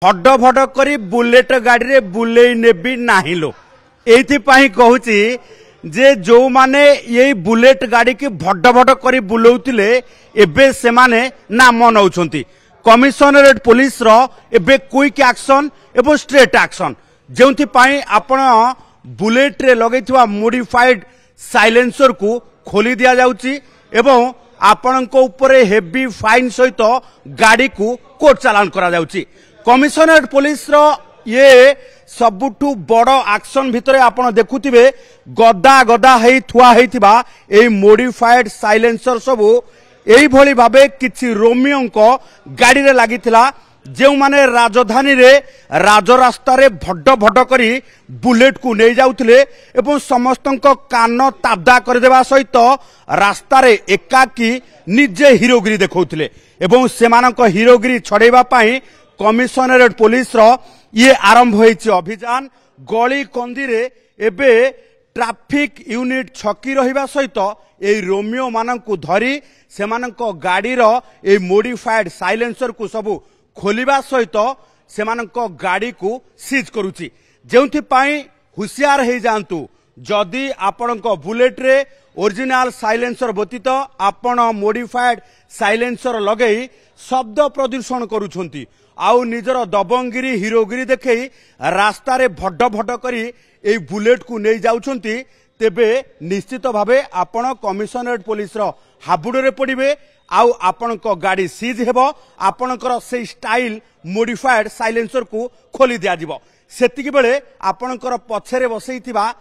फड फड करी बुलेट गाड़ी रे बुले नेबी नाही लो एइथिपाई कहूची जे जो माने ये बुलेट गाड़ी की भड भड करी बुलाउतिले एबे से माने नाम नौछंती कमिशनरेट पुलिस रो एबे क्विक एक्शन एवं स्ट्रेट एक्शन जेउथिपाई आपण बुलेट रे लगैथिवा मॉडिफाइड साइलेंसर को खोली दिया जाउची एवं आपणको ऊपर हेवी फाइन सहित गाड़ी को कोर्ट चालान करा जाउची। कमिशनरेट पुलिस रो ये सबुठु बड़ एक्शन भितरे आपण देखुथिबे गदा गदा हेई थुआ हेइथिबा एई मॉडिफाइड साइलेंसर सबु एई भली भाबे किछि रोमियोंको गाड़ी रे लागिथिला जो माने राजधानी रे राजरास्ता रे भड भड करी बुलेट को नहीं जाउथिले एवं समस्तंको कान ताबदा कर देबा सहित रास्ता रे एकाकी निजे हीरोगिरी देखौथिले एवं सेमानक हीरोगिरी छड़ेबा पई कमिशनरेट पुलिस रो ये आरंभ होईछि अभियान। गली कंदी रे एबे ट्रैफिक यूनिट छकी रहिबा सहित ए रोमियो माननकु धरी सेमानक गाड़ी रो ए मॉडिफाइड साइलेंसर को सबु खोलिबा सहित सेमानक गाड़ी को सीज करूची जेउथि पाई हुशियार हे जानतु जदि आपणक बुलेट रे ओरिजिनल साइलेंसर व्यतीत आपण मॉडिफाइड साइलेंसर लगेई शब्द प्रदूषण करूछंती आउ निजर दबंगिरी हीरोगिरी देखई रास्ता रे भड भड करी ए बुलेट को नहीं जाउछंती तेबे निश्चित भावे आपण कमिशनरेट पुलिस रो हाबुड़ रे पड़िबे आउ आपणक गाड़ी सीज हेबो आपणकर से स्टाइल मॉडिफाइड साइलेंसर को खोली दिया जिवो सेतिकी बेले आपणकर पछरे बसैथिबा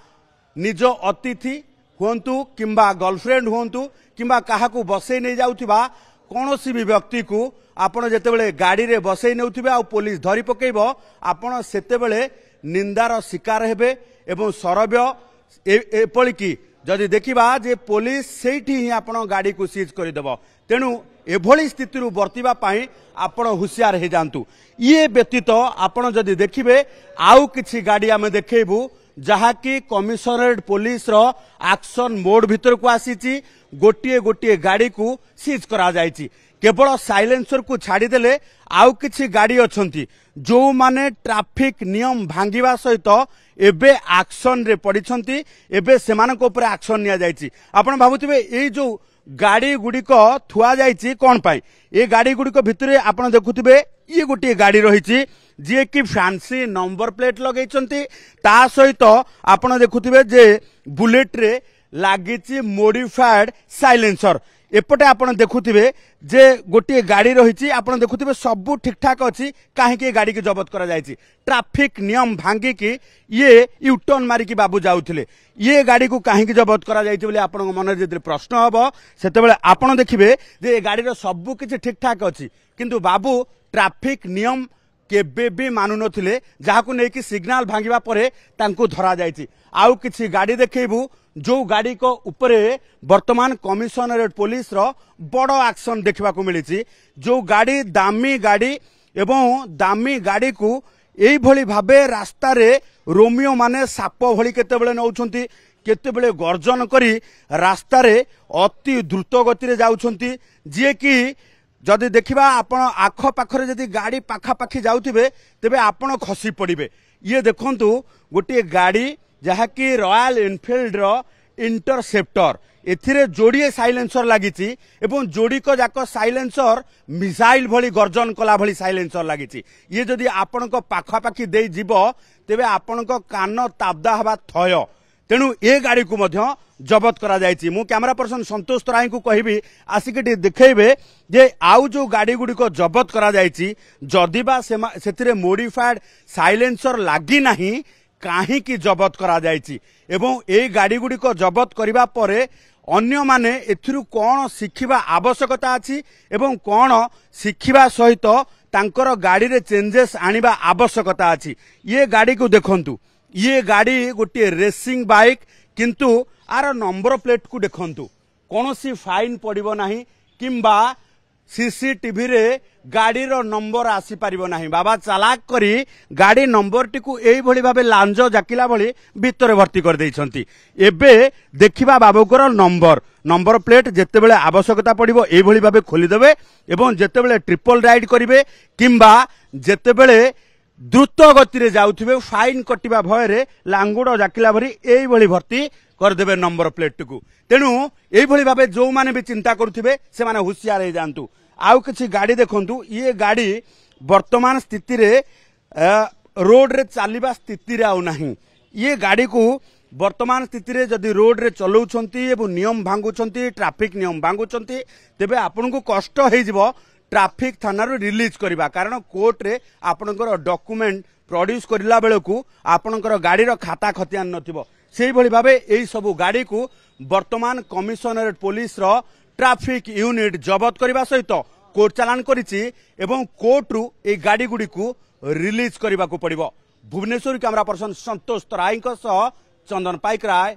निज अतिथि हुंतु किंबा गर्लफ्रेंड हुंतु किंबा काहाकू बसै नै जाउथिबा कोनोसी भी व्यक्ति को आपण जेतेबेले गाड़ी रे बसै नेउथिबे आ पुलिस धरी पकेइबो आपण सेतेबेले निंदार शिकार हेबे एवं सरव्य एपळी की जदि देखिबा जे पुलिस सेठी ही आपण गाड़ी को सीज कर देबो तेणु एभली स्थिति बर्तिबा पाई आपण हुशियार हे जानतु। ये व्यतीत आपण जदि देखिबे आउ किछि गाड़ी आमे देखैबु जहाँकि कमिशनरेट पुलिस रो एक्शन मोड भीतर को आसीची गोटिए गोटिए गाड़ी को सीज करा जायछि केवल साइलेंसर को छाड़ी देले आउ किछि गाड़ी अछंती जो माने ट्रैफिक नियम भांगिबा सहित एबे एक्शन रे पड़िछंती एबे सेमानक ऊपर एक्शन निया जायछि। आपण भाबुथिबे ए जो गाड़ी गुड़िक थुआ जायछि कोन पाई ए गाड़ी गुड़िक भितरे आपण देखुथिबे ये गोटे गाड़ी रही जी कि फैंसी नंबर प्लेट लगेइछंती ता सहित आपण देखुथिबे जे बुलेट रे लागिछि मॉडिफाइड साइलेंसर एपटे आपण देखुथिबे जे गोटे गाड़ी रही आपण देखुथिबे सब ठीक ठाक अछि काहे के गाड़ी के जब्त करा जायछि ट्रैफिक नियम भांगी की ये यूटर्न मारी की बाबू जाउथिले ये गाड़ी को काहे के जब्त करा जायछि बोले आपण मन रे जे प्रश्न हबो सेतेबेले आपण देखिबे जे गाड़ी रो सब किछि ठीक ठाक अछि किंतु बाबू ट्रैफिक नियम केबे भी मानु नथिले जाहाकू नै कि सिग्नल भांगिबा परे तांको धरा जायछि आउ किछि गाड़ी देखैबु जो गाड़ी को ऊपरे वर्तमान कमिशनरेट पुलिस रो बड़ एक्शन देखा मिली जो गाड़ी दामी गाड़ी एवं दामी गाड़ी को एई भली भाबे रास्ता रे रोमियो माने साप भली केतेबेले नौछंती केतेबेले गर्जन करी रास्ता रे अति द्रुत गति रे जाउछंती जे कि जदि देखिबा आपण आख पाखरे जदि गाड़ी पाखा पाखी जाउथिबे तेबे आपण खसी पड़िबे। ये देखंतु गोटे गाड़ी जहाँकि रॉयल एनफील्ड रो इंटरसेप्टर एथिरे जोड़िए साइलेंसर लागिछि एवं जोड़िक जाक साइलेंसर मिसाइल भली गर्जन कला भली साइलेंसर लागिछि ये जदि आपणक पाखापाखी दे जीवो तेबे आपणक कान ताबदा हवा थय तेणु ए गाड़ी को मध्य जबत करा जायछि। मु कैमरा पर्सन संतोष तराई को कहिबी आसिके देखैबे जे आउ जो गाड़ी गुडी को जबत करा जायछि जदिबा सेथिरे मॉडिफाइड साइलेंसर लागी नाही काहे की जबत करा जायछि एवं ए गाड़ी गुडी को जबत करिबा परे अन्य माने एथिरु कोन शिखिबा आवश्यकता अछि एवं कोन शिखिबा सहित तांकर गाड़ी रे चेंजेस आनिबा आवश्यकता अछि। ये गाड़ी को देखंतु ये गाड़ी गोटे रेसिंग बाइक किंतु आर नंबर प्लेट को देखंतु कोनोसी फाइन पड़िबो नाही किंबा सीसीटीवी रे गाड़ी रो नंबर आसी पारिबो नाही बाबा चालाक करी गाड़ी नंबर टी को एई भली भाबे लांज जाकिला भली भीतर भर्ती कर देइछंती एबे देखिबा बाबूकर नंबर प्लेट जेतेबेले आवश्यकता पड़िबो एई भली भाबे खोली देबे एवं जेतेबेले ट्रिपल राइड करिवे किंबा जेतेबेले द्रुत गति जाऊे फाइन कटिवा भय लांगुड़ जाकिला भरी यही भर्ती करदे नंबर प्लेट को। तेणु यही भाव जो मैंने भी चिंता करुवे से हुशियार हो जातु। आउ कि गाड़ी देखु ये गाड़ी वर्तमान स्थिति रे रोड रे चलवा स्थिति आउ नहीं। ये गाड़ी को वर्तमान स्थिति रे जदि रोड रे चलाउछंती एवं नियम भांगुछंती ट्रैफिक नियम भांगुछंती तेबे आपन को कष्ट हो जिवो ट्रैफिक थाना रो रिलीज करबा। कारण कोर्ट रे आपनकर डॉक्यूमेंट प्रोड्यूस करला बेले को आपनकर गाड़ी रो खाता खतियान नथिबो। सेही भली भाबे एई सब गाड़ी को वर्तमान कमिशनरेट पुलिस रो ट्रैफिक यूनिट जबत करबा सहित कोर्ट चालान करिछि एवं कोर्ट रु ए गाड़ी गुडी को रिलीज करबा को पड़िबो। भुवनेश्वर कैमरा पर्सन संतोष तराई सह चंदन पाइकराय।